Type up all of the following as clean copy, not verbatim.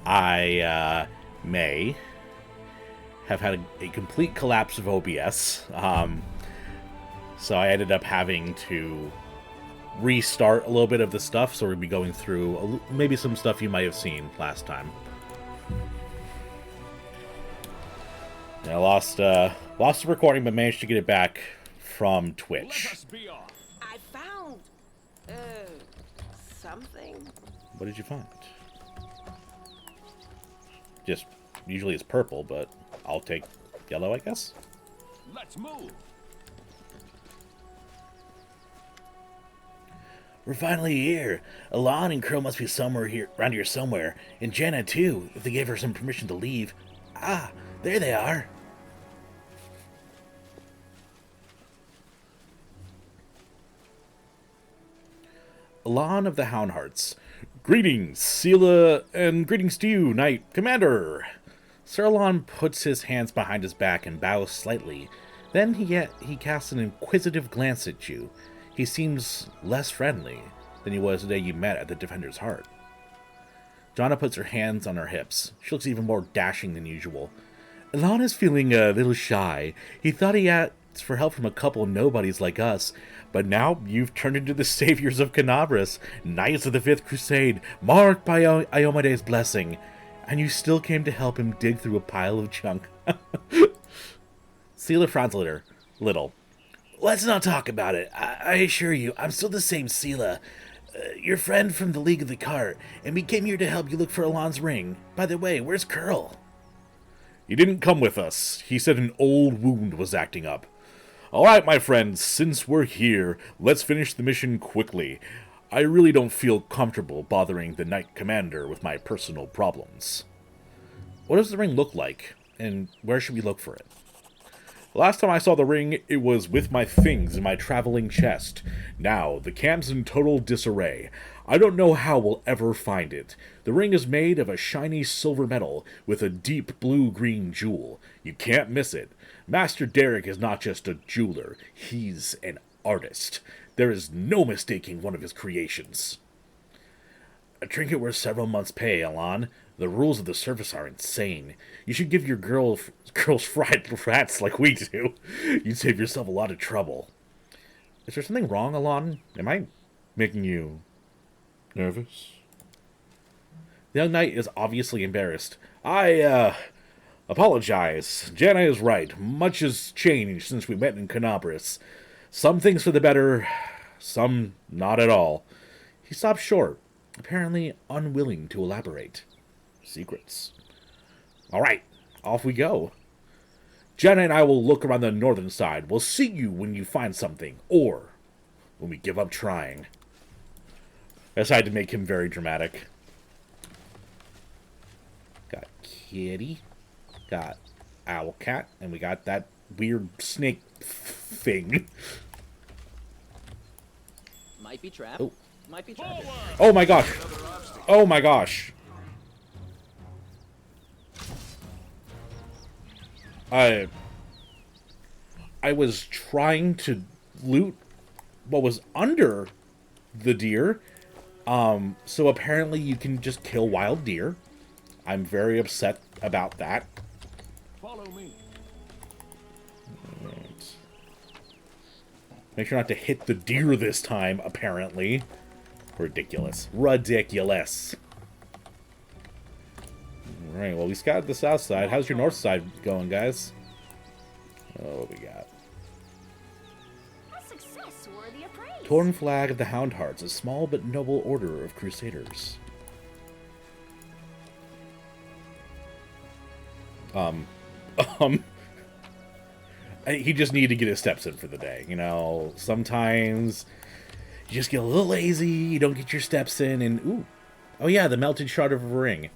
I may have had a complete collapse of OBS. So I ended up having to restart a little bit of the stuff, so we'll be going through maybe some stuff you might have seen last time. I lost the recording, but managed to get it back from Twitch. I found something. What did you find? Just usually it's purple, but I'll take yellow, I guess. Let's move. We're finally here. Alon and Krill must be somewhere here, around here somewhere. And Jenna, too, if they gave her some permission to leave. Ah, there they are. Alon of the Houndhearts. Greetings, Sela, and greetings to you, Knight Commander. Sir Alon puts his hands behind his back and bows slightly. Then he casts an inquisitive glance at you. He seems less friendly than he was the day you met at the Defender's Heart. Jonna puts her hands on her hips. She looks even more dashing than usual. Alon is feeling a little shy. He thought he asked for help from a couple nobodies like us, but now you've turned into the saviors of Canabras, knights of the Fifth Crusade, marked by Iomede's blessing, and you still came to help him dig through a pile of junk. Sela frowns a little. Let's not talk about it. I assure you, I'm still the same Sela. Your friend from the League of the Cart, and we came here to help you look for Alon's ring. By the way, where's Curl? He didn't come with us. He said an old wound was acting up. All right, my friends, since we're here, let's finish the mission quickly. I really don't feel comfortable bothering the Knight Commander with my personal problems. What does the ring look like, and where should we look for it? Last time I saw the ring, it was with my things in my traveling chest. Now, the camp's in total disarray. I don't know how we'll ever find it. The ring is made of a shiny silver metal with a deep blue-green jewel. You can't miss it. Master Derek is not just a jeweler. He's an artist. There is no mistaking one of his creations. A trinket worth several months' pay, Alon. The rules of the service are insane. You should give your girls fried rats like we do. You'd save yourself a lot of trouble. Is there something wrong, Alon? Am I making you nervous? The young knight is obviously embarrassed. I apologize. Janna is right. Much has changed since we met in Canabras. Some things for the better, some not at all. He stopped short, apparently unwilling to elaborate. Secrets. All right, off we go. Jenna and I will look around the northern side. We'll see you when you find something, or when we give up trying. I decided to make him very dramatic. Got Kitty, got Owlcat, and we got that weird snake thing. Might be trapped. Oh. Might be trapped. Oh my gosh. Oh my gosh. I was trying to loot what was under the deer. So apparently you can just kill wild deer. I'm very upset about that. Follow me. Right. Make sure not to hit the deer this time, apparently. Ridiculous. Ridiculous. Alright, well, we scouted the south side. How's your north side going, guys? Oh, what we got? A success worthy of praise. Torn Flag of the Houndhearts, a small but noble order of crusaders. He just needed to get his steps in for the day. You know, sometimes you just get a little lazy, you don't get your steps in, and ooh. Oh yeah, the melted shard of a ring.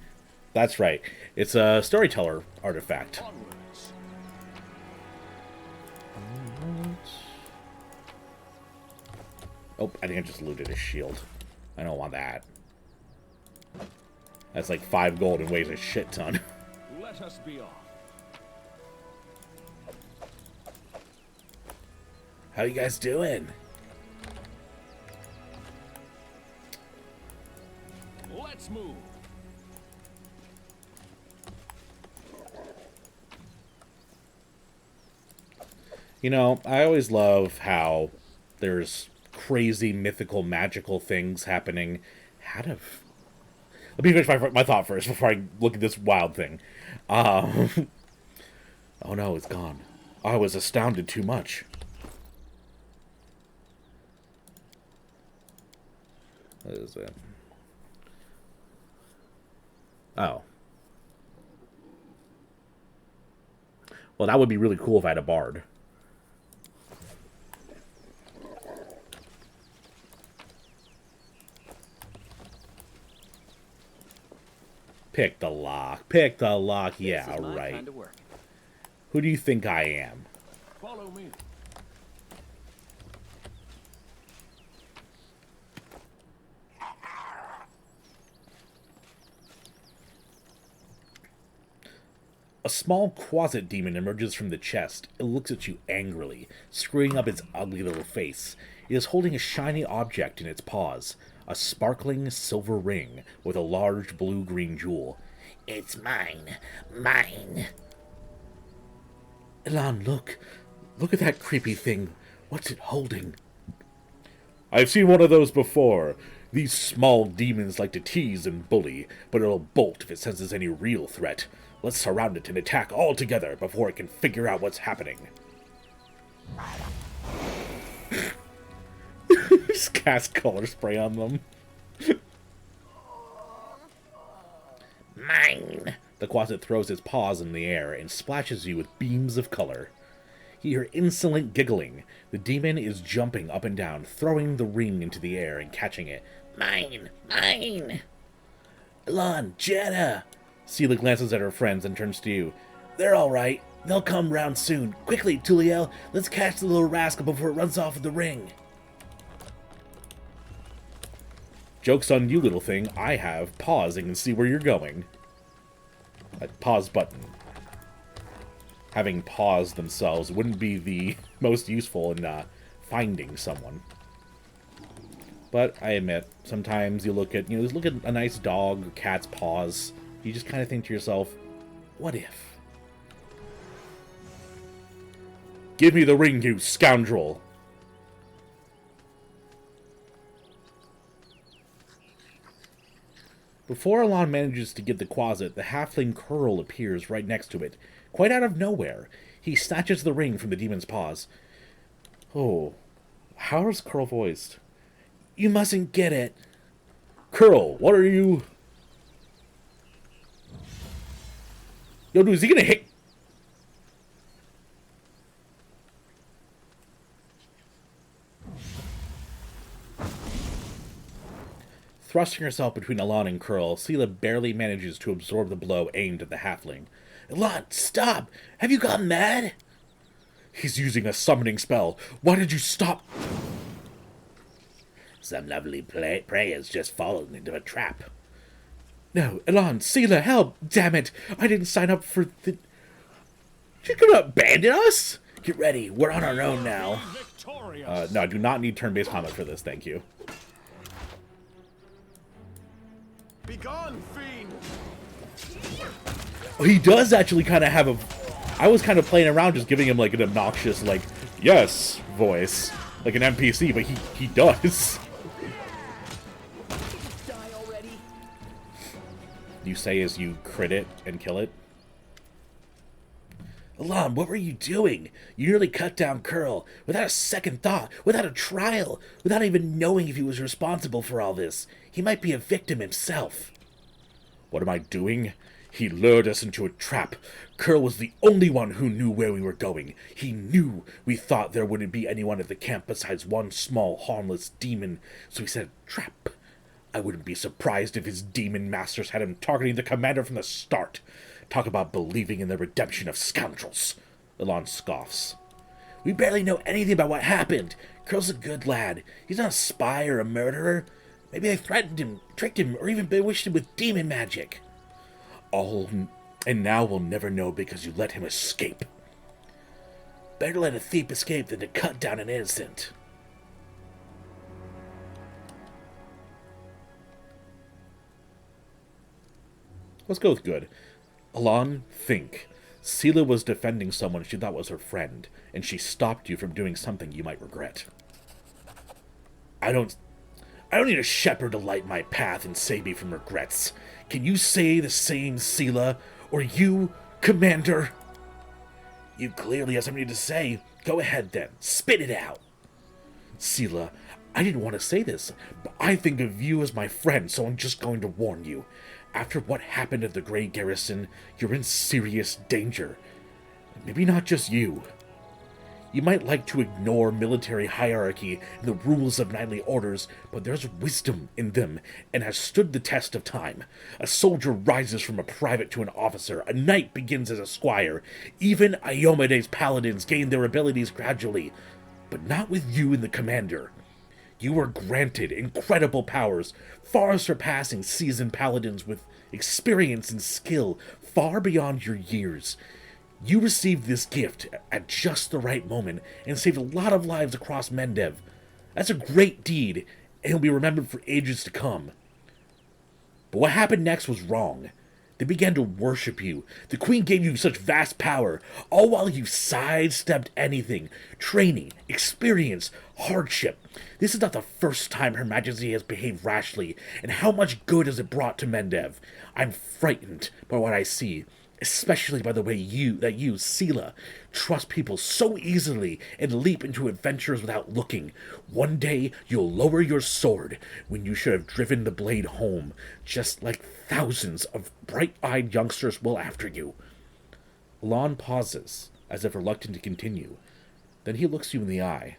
That's right. It's a storyteller artifact. Onwards. Oh, I think I just looted his shield. I don't want that. That's like 5 gold and weighs a shit ton. Let us be off. How you guys doing? Let's move. You know, I always love how there's crazy, mythical, magical things happening. Let me finish my thought first before I look at this wild thing. Um, oh no, it's gone. I was astounded too much. What is it? Oh. Well, that would be really cool if I had a bard. Pick the lock. Pick the lock. Yeah, This is my right. kind of work. Who do you think I am? Follow me. A small closet demon emerges from the chest. It looks at you angrily, screwing up its ugly little face. It is holding a shiny object in its paws, a sparkling silver ring with a large blue-green jewel. It's mine. Mine. Elan, look. Look at that creepy thing. What's it holding? I've seen one of those before. These small demons like to tease and bully, but it'll bolt if it senses any real threat. Let's surround it and attack all together before it can figure out what's happening. Just cast color spray on them. Mine! The closet throws its paws in the air and splashes you with beams of color. You hear insolent giggling. The demon is jumping up and down, throwing the ring into the air and catching it. Mine! Mine! Elan, Jenna! Sela glances at her friends and turns to you. They're all right. They'll come round soon. Quickly, Tuliel, let's catch the little rascal before it runs off with the ring. Joke's on you, little thing. I have pause and can see where you're going. Pause button. Having paused themselves wouldn't be the most useful in finding someone. But I admit, sometimes you look at, just look at a nice dog or cat's paws. You just kind of think to yourself, what if? Give me the ring, you scoundrel! Before Elan manages to get the closet, the halfling Curl appears right next to it, quite out of nowhere. He snatches the ring from the demon's paws. Oh, how is Curl voiced? You mustn't get it. Curl, what are you... Yo, dude, is he gonna hit... Thrusting herself between Elan and Curl, Sela barely manages to absorb the blow aimed at the halfling. Elan, stop! Have you gone mad? He's using a summoning spell. Why did you stop? Some lovely prey has just fallen into a trap. No, Elan, Sela, help! Damn it! I didn't sign up for the... She's gonna abandon us? Get ready, we're on our own now. No, I do not need turn-based combat for this, thank you. Begone, fiend! Oh, he does actually kind of have a... I was kind of playing around just giving him, like, an obnoxious, like, yes voice. Like an NPC, but he does. Die already. You say as you crit it and kill it? Elan, what were you doing? You nearly cut down Curl, without a second thought, without a trial, without even knowing if he was responsible for all this. He might be a victim himself. What am I doing? He lured us into a trap. Curl was the only one who knew where we were going. He knew we thought there wouldn't be anyone at the camp besides one small, harmless demon, so he said trap. I wouldn't be surprised if his demon masters had him targeting the commander from the start. Talk about believing in the redemption of scoundrels. Elan scoffs. We barely know anything about what happened. Curl's a good lad. He's not a spy or a murderer. Maybe they threatened him, tricked him, or even bewitched him with demon magic. And now we'll never know because you let him escape. Better let a thief escape than to cut down an innocent. Let's go with good. Elan, think. Sela was defending someone she thought was her friend, and she stopped you from doing something you might regret. I don't need a shepherd to light my path and save me from regrets. Can you say the same, Sela? Or you, Commander? You clearly have something to say. Go ahead then. Spit it out. Sela, I didn't want to say this, but I think of you as my friend, so I'm just going to warn you. After what happened at the Grey Garrison, you're in serious danger. Maybe not just you. You might like to ignore military hierarchy and the rules of knightly orders, but there's wisdom in them, and has stood the test of time. A soldier rises from a private to an officer, a knight begins as a squire. Even Iomede's paladins gain their abilities gradually, but not with you in the commander. You were granted incredible powers, far surpassing seasoned paladins with experience and skill far beyond your years. You received this gift at just the right moment and saved a lot of lives across Mendev. That's a great deed, and will be remembered for ages to come. But what happened next was wrong. They began to worship you. The Queen gave you such vast power, all while you sidestepped anything. Training, experience, hardship. This is not the first time Her Majesty has behaved rashly, and how much good has it brought to Mendev? I'm frightened by what I see, especially by the way you, Sela, trust people so easily and leap into adventures without looking. One day, you'll lower your sword when you should have driven the blade home, just like thousands of bright-eyed youngsters will after you. Alon pauses, as if reluctant to continue. Then he looks you in the eye.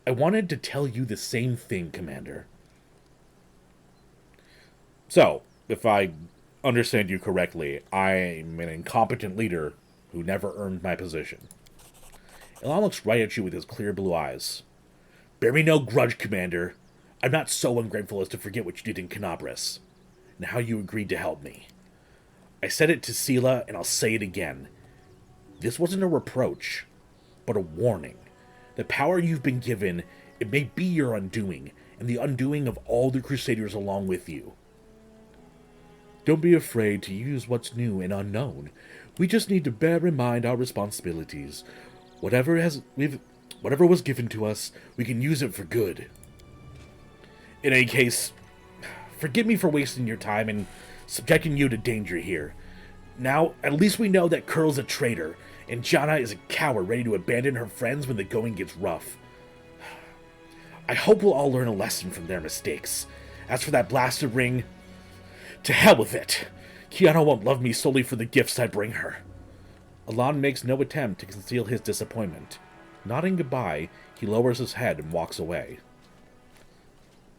I wanted to tell you the same thing, Commander. So, if I understand you correctly, I'm an incompetent leader who never earned my position. Elon looks right at you with his clear blue eyes. Bear me no grudge, Commander. I'm not so ungrateful as to forget what you did in Canabras, and how you agreed to help me. I said it to Sela, and I'll say it again. This wasn't a reproach, but a warning. The power you've been given, it may be your undoing, and the undoing of all the Crusaders along with you. Don't be afraid to use what's new and unknown. We just need to bear in mind our responsibilities. Whatever was given to us, we can use it for good. In any case, forgive me for wasting your time and subjecting you to danger here. Now, at least we know that Curl's a traitor, and Jana is a coward ready to abandon her friends when the going gets rough. I hope we'll all learn a lesson from their mistakes. As for that blasted ring, to hell with it! Kiana won't love me solely for the gifts I bring her. Alon makes no attempt to conceal his disappointment. Nodding goodbye, he lowers his head and walks away.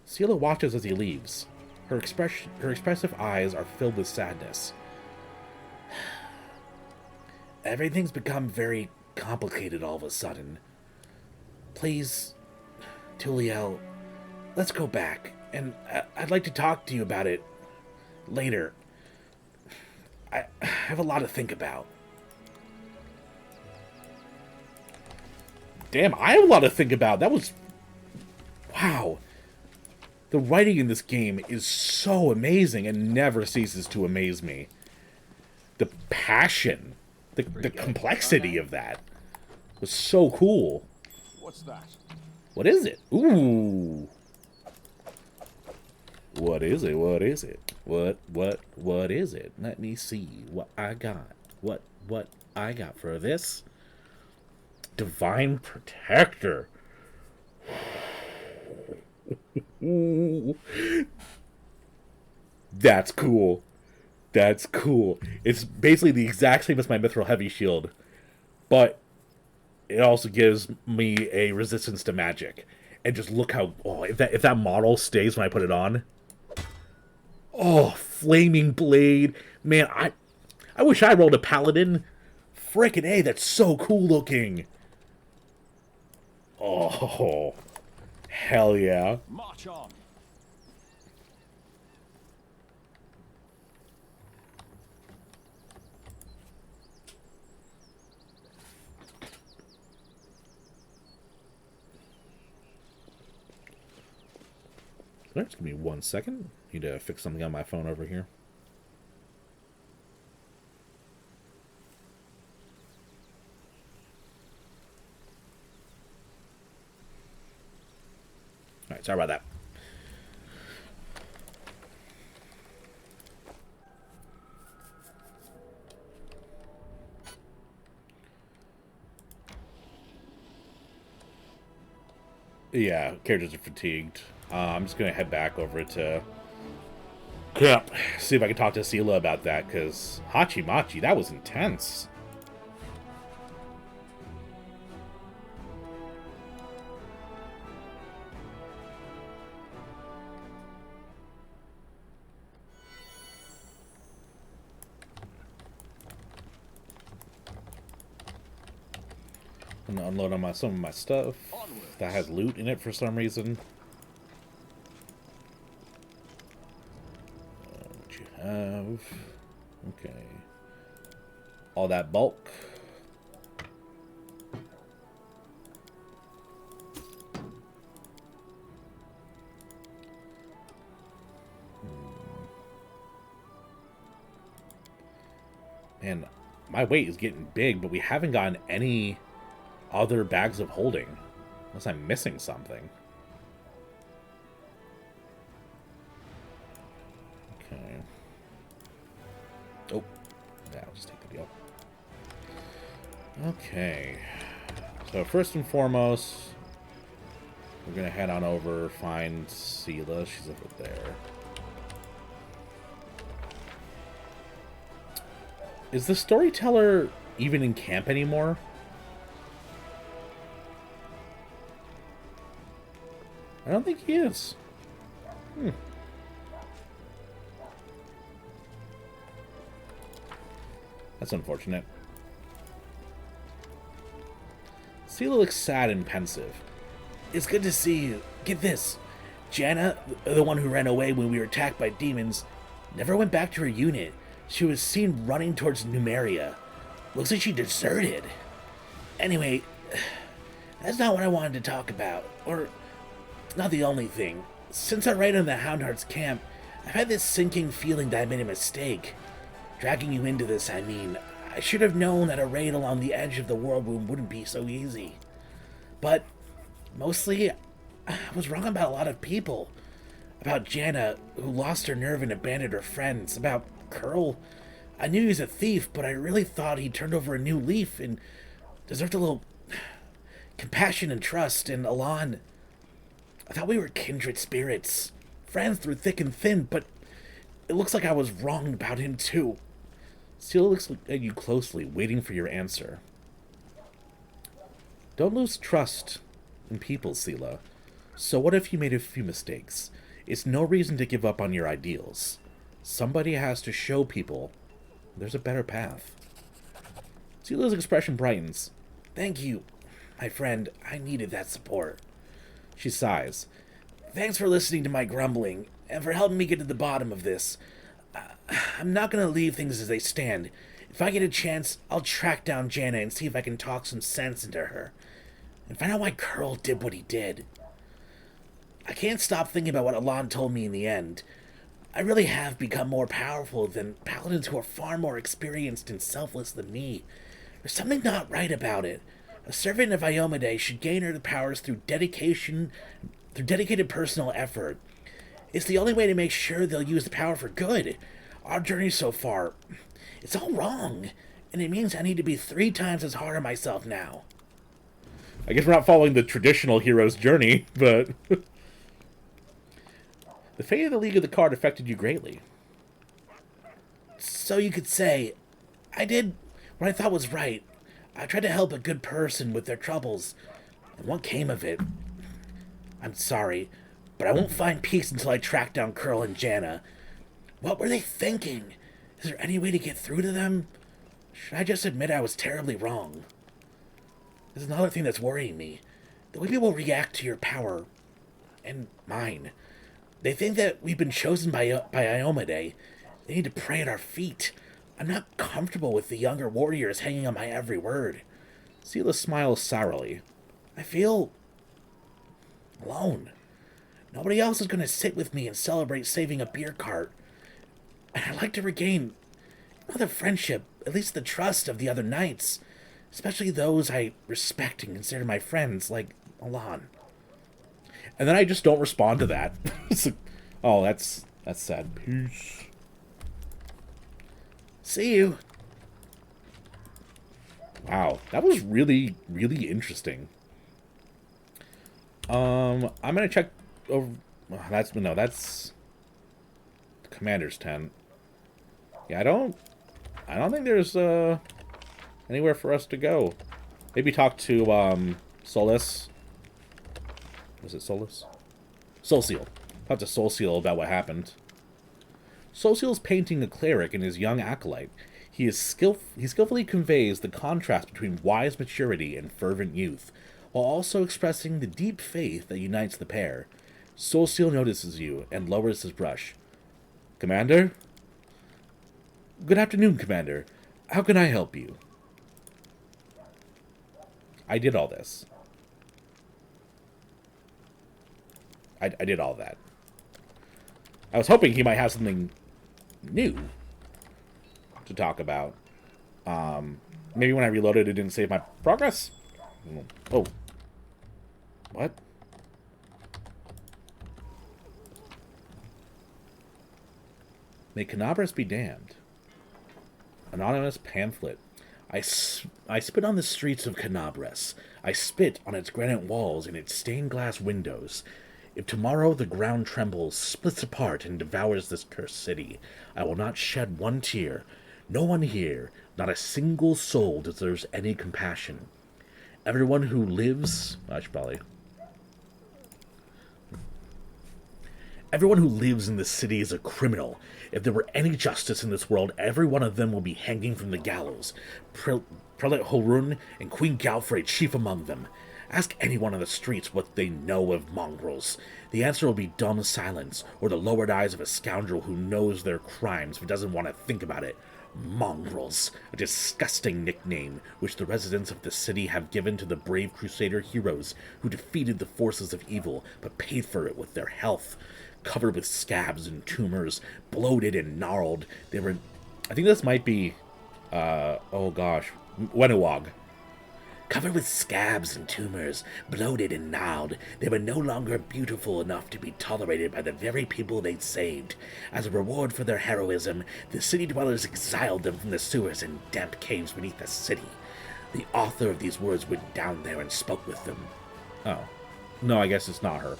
Sela watches as he leaves. Her expressive eyes are filled with sadness. Everything's become very complicated all of a sudden. Please, Tuliel, let's go back, and I'd like to talk to you about it later. I have a lot to think about. Damn, I have a lot to think about. That was... Wow. The writing in this game is so amazing and never ceases to amaze me. The passion, the complexity of that was so cool. What's that? What is it? Ooh. What is it? What is it? What is it? Let me see what I got. What I got for this? Divine Protector. That's cool. That's cool. It's basically the exact same as my Mithril Heavy Shield, but it also gives me a resistance to magic. And just look how... Oh, if that model stays when I put it on... Oh, Flaming Blade. Man, I wish I rolled a Paladin. Frickin' A, that's so cool looking. Oh, hell yeah. March on. Just give me 1 second. Need to fix something on my phone over here. Alright, sorry about that. Yeah, characters are fatigued. I'm just gonna head back over to camp, see if I can talk to Sela about that, because Hachimachi, that was intense. I'm gonna unload on some of my stuff that has loot in it for some reason. What you have? Okay. All that bulk. Man, my weight is getting big, but we haven't gotten any other bags of holding. Unless I'm missing something. Okay. Oh. Yeah, I'll just take the deal. Okay. So first and foremost, we're going to head on over, find Sela. She's over there. Is the storyteller even in camp anymore? I don't think he is. That's unfortunate. Sela looks sad and pensive. It's good to see you. Get this. Jana, the one who ran away when we were attacked by demons, never went back to her unit. She was seen running towards Numeria. Looks like she deserted. Anyway, that's not what I wanted to talk about. Or, not the only thing. Since our raid on the Houndheart's camp, I've had this sinking feeling that I made a mistake. Dragging you into this, I mean. I should have known that a raid along the edge of the world wound wouldn't be so easy. But, mostly, I was wrong about a lot of people. About Jana, who lost her nerve and abandoned her friends. About Curl. I knew he was a thief, but I really thought he turned over a new leaf and deserved a little compassion and trust. And Alon, I thought we were kindred spirits. Friends through thick and thin, but it looks like I was wrong about him too. Sela looks at you closely, waiting for your answer. Don't lose trust in people, Sela. So what if you made a few mistakes? It's no reason to give up on your ideals. Somebody has to show people there's a better path. Sela's expression brightens. Thank you, my friend. I needed that support. She sighs. Thanks for listening to my grumbling, and for helping me get to the bottom of this. I'm not going to leave things as they stand. If I get a chance, I'll track down Jana and see if I can talk some sense into her. And find out why Curl did what he did. I can't stop thinking about what Alon told me in the end. I really have become more powerful than paladins who are far more experienced and selfless than me. There's something not right about it. A servant of Iomade should gain her powers through dedicated personal effort. It's the only way to make sure they'll use the power for good. Our journey so far, it's all wrong. And it means I need to be 3 times as hard on myself now. I guess we're not following the traditional hero's journey, but... The fate of the League of the Card affected you greatly. So you could say, I did what I thought was right. I tried to help a good person with their troubles. And what came of it? I'm sorry, but I won't find peace until I track down Curl and Jana. What were they thinking? Is there any way to get through to them? Should I just admit I was terribly wrong? There's another thing that's worrying me. The way people react to your power. And mine. They think that we've been chosen by Iomade. They need to pray at our feet. I'm not comfortable with the younger warriors hanging on my every word. Sela smiles sourly. I feel alone. Nobody else is going to sit with me and celebrate saving a beer cart. And I'd like to regain another friendship, at least the trust of the other knights, especially those I respect and consider my friends, like Alon. And then I just don't respond to that. It's like, oh, that's sad. Peace. See you. Wow, that was really, really interesting. I'm gonna check over. That's the commander's tent. Yeah, I don't think there's anywhere for us to go. Maybe talk to Solus. Was it Solus? Soul Seal. Talk to Soul Seal about what happened. Soul Seal's painting a cleric and his young acolyte. He skillfully conveys the contrast between wise maturity and fervent youth, while also expressing the deep faith that unites the pair. Soul Seal notices you and lowers his brush. Commander? Good afternoon, Commander. How can I help you? I did all this. I did all that. I was hoping he might have something new to talk about. Maybe when I reloaded it didn't save my progress? Oh. What? May Canabras be damned. Anonymous pamphlet. I spit on the streets of Canabras. I spit on its granite walls and its stained glass windows. If tomorrow the ground trembles, splits apart, and devours this cursed city, I will not shed one tear. No one here, not a single soul deserves any compassion. Everyone who lives... I should probably... Everyone who lives in this city is a criminal. If there were any justice in this world, every one of them will be hanging from the gallows. Prelate Horun and Queen Galfrey chief among them. Ask anyone on the streets what they know of mongrels. The answer will be dumb silence, or the lowered eyes of a scoundrel who knows their crimes but doesn't want to think about it. Mongrels, a disgusting nickname which the residents of the city have given to the brave Crusader heroes who defeated the forces of evil but paid for it with their health. Covered with scabs and tumors, bloated and gnarled, they were... I think this might be... oh gosh. Wenowog. Covered with scabs and tumors, bloated and gnarled, they were no longer beautiful enough to be tolerated by the very people they'd saved. As a reward for their heroism, the city dwellers exiled them from the sewers and damp caves beneath the city. The author of these words went down there and spoke with them. Oh. No, I guess it's not her.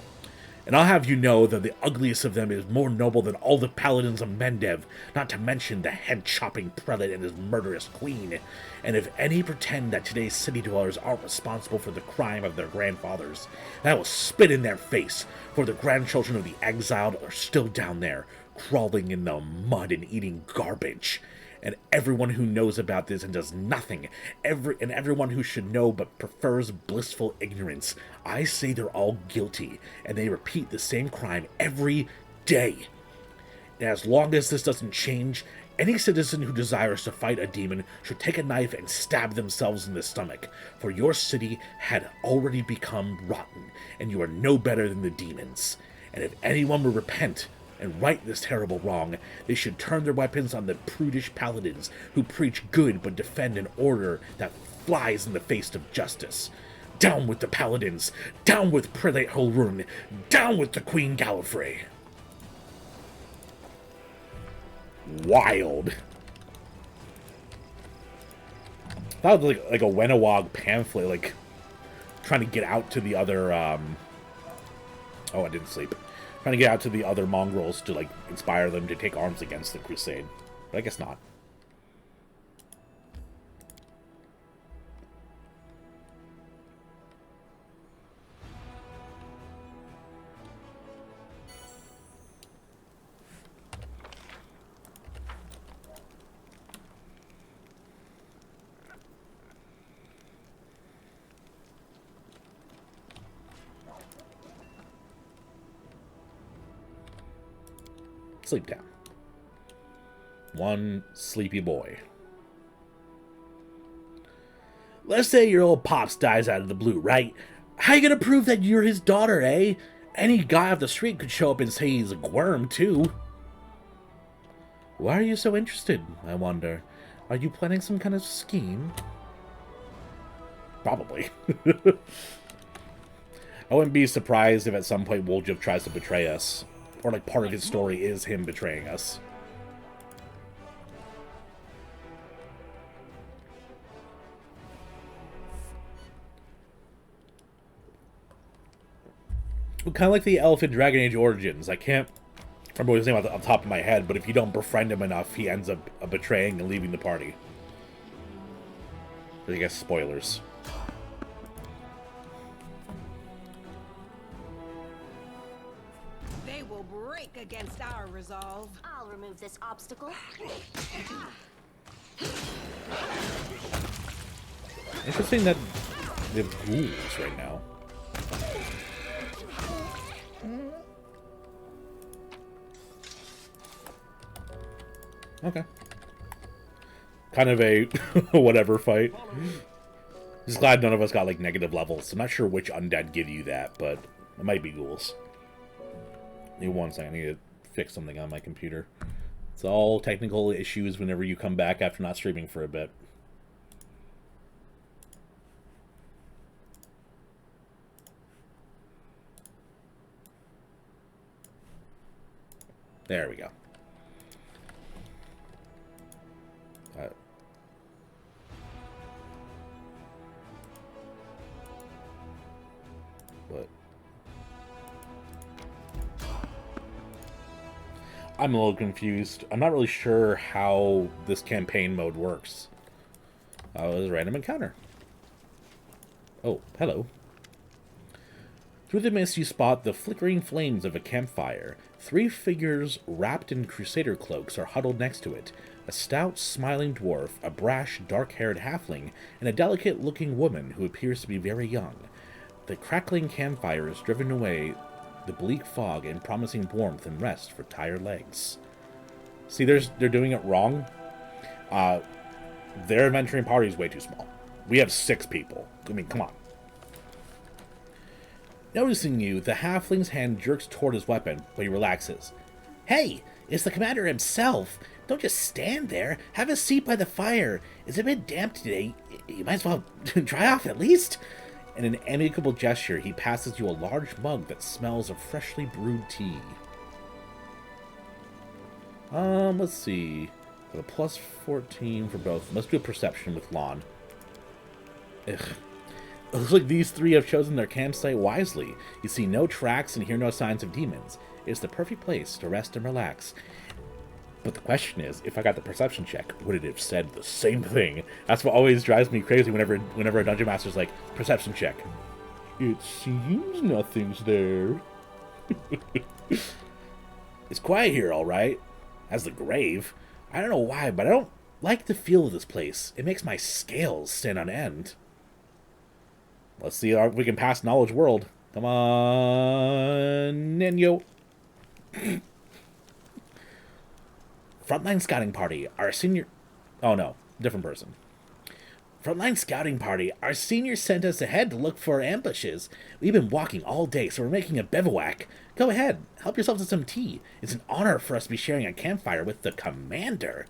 And I'll have you know that the ugliest of them is more noble than all the paladins of Mendev, not to mention the head-chopping prelate and his murderous queen. And if any pretend that today's city dwellers aren't responsible for the crime of their grandfathers, then I will spit in their face, for the grandchildren of the exiled are still down there, crawling in the mud and eating garbage. And everyone who knows about this and does nothing, everyone who should know but prefers blissful ignorance, I say they're all guilty, and they repeat the same crime every day. And as long as this doesn't change, any citizen who desires to fight a demon should take a knife and stab themselves in the stomach, for your city had already become rotten, and you are no better than the demons. And if anyone will repent and right this terrible wrong, they should turn their weapons on the prudish paladins who preach good but defend an order that flies in the face of justice. Down with the paladins! Down with Prelate Holrun! Down with the Queen Gallifrey! Wild. That was like a Wenowog pamphlet, like trying to get out to the other. Oh, I didn't sleep. Trying to get out to the other mongrels to, like, inspire them to take arms against the Crusade. But I guess not. Sleep down. One sleepy boy. Let's say your old pops dies out of the blue, right? How you gonna prove that you're his daughter, eh? Any guy off the street could show up and say he's a worm, too. Why are you so interested, I wonder? Are you planning some kind of scheme? Probably. I wouldn't be surprised if at some point Woljev tries to betray us. Or, like, part of his story is him betraying us. Kind of like the elf in Dragon Age Origins. I can't remember what his name off the top of my head, but if you don't befriend him enough, he ends up betraying and leaving the party. I guess spoilers. They will break against our resolve. I'll remove this obstacle. Interesting that they have ghouls right now. Okay. Kind of a whatever fight. Just glad none of us got like negative levels. I'm not sure which undead give you that, but it might be ghouls. Give me 1 second. I need to fix something on my computer. It's all technical issues whenever you come back after not streaming for a bit. There we go. But I'm a little confused. I'm not really sure how this campaign mode works. It was a random encounter. Oh, hello. Through the mist, you spot the flickering flames of a campfire. 3 figures wrapped in crusader cloaks are huddled next to it. A stout, smiling dwarf, a brash, dark-haired halfling, and a delicate-looking woman who appears to be very young. The crackling campfire is driven away the bleak fog and promising warmth and rest for tired legs. See, they're doing it wrong. Their adventuring party is way too small. We have 6 people. I mean, come on. Noticing you, the halfling's hand jerks toward his weapon, but he relaxes. Hey, it's the commander himself. Don't just stand there. Have a seat by the fire. It's a bit damp today. You might as well dry off at least. In an amicable gesture, he passes you a large mug that smells of freshly brewed tea. Let's see. Got a plus 14 for both. Let's do a perception with Lon. Ugh. It looks like these 3 have chosen their campsite wisely. You see no tracks and hear no signs of demons. It's the perfect place to rest and relax. But the question is, if I got the perception check, would it have said the same thing? That's what always drives me crazy whenever a dungeon master's like, perception check. It seems nothing's there. It's quiet here, all right. As the grave. I don't know why, but I don't like the feel of this place. It makes my scales stand on end. Let's see if we can pass Knowledge World. Come on, Ninyo. Frontline Scouting Party, our senior... Oh no, different person. Frontline Scouting Party, our senior sent us ahead to look for ambushes. We've been walking all day, so we're making a bivouac. Go ahead, help yourself to some tea. It's an honor for us to be sharing a campfire with the commander.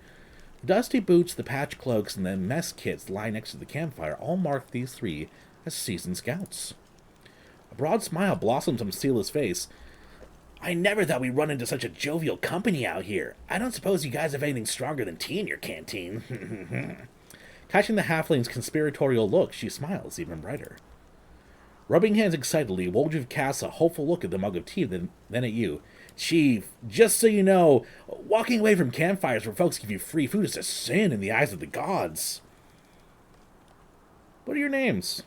The dusty boots, the patch cloaks, and the mess kits lying next to the campfire all mark these 3 as seasoned scouts. A broad smile blossoms on Sela's face. I never thought we'd run into such a jovial company out here. I don't suppose you guys have anything stronger than tea in your canteen. Catching the halfling's conspiratorial look, she smiles even brighter. Rubbing hands excitedly, Woljev casts a hopeful look at the mug of tea, then at you. Chief, just so you know, walking away from campfires where folks give you free food is a sin in the eyes of the gods. What are your names?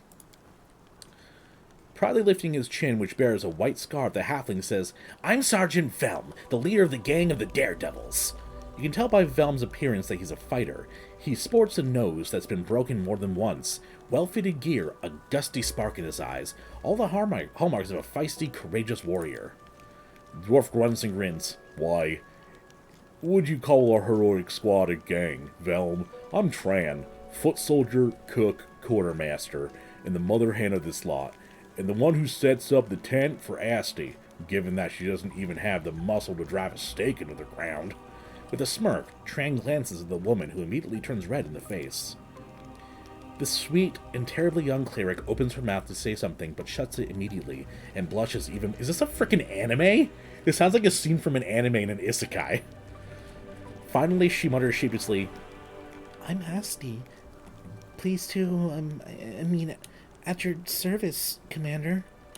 Proudly lifting his chin, which bears a white scarf, the halfling says, I'm Sergeant Velm, the leader of the gang of the Daredevils. You can tell by Velm's appearance that he's a fighter. He sports a nose that's been broken more than once, well-fitted gear, a dusty spark in his eyes, all the hallmarks of a feisty, courageous warrior. The dwarf grunts and grins. Why, would you call our heroic squad a gang, Velm? I'm Tran, foot soldier, cook, quartermaster, and the mother hen of this lot. And the one who sets up the tent for Asti, given that she doesn't even have the muscle to drive a stake into the ground. With a smirk, Tran glances at the woman, who immediately turns red in the face. The sweet and terribly young cleric opens her mouth to say something, but shuts it immediately, and blushes even... Is this a freaking anime? This sounds like a scene from an anime in an isekai. Finally, she mutters sheepishly, I'm Asti. Please to, at your service, Commander.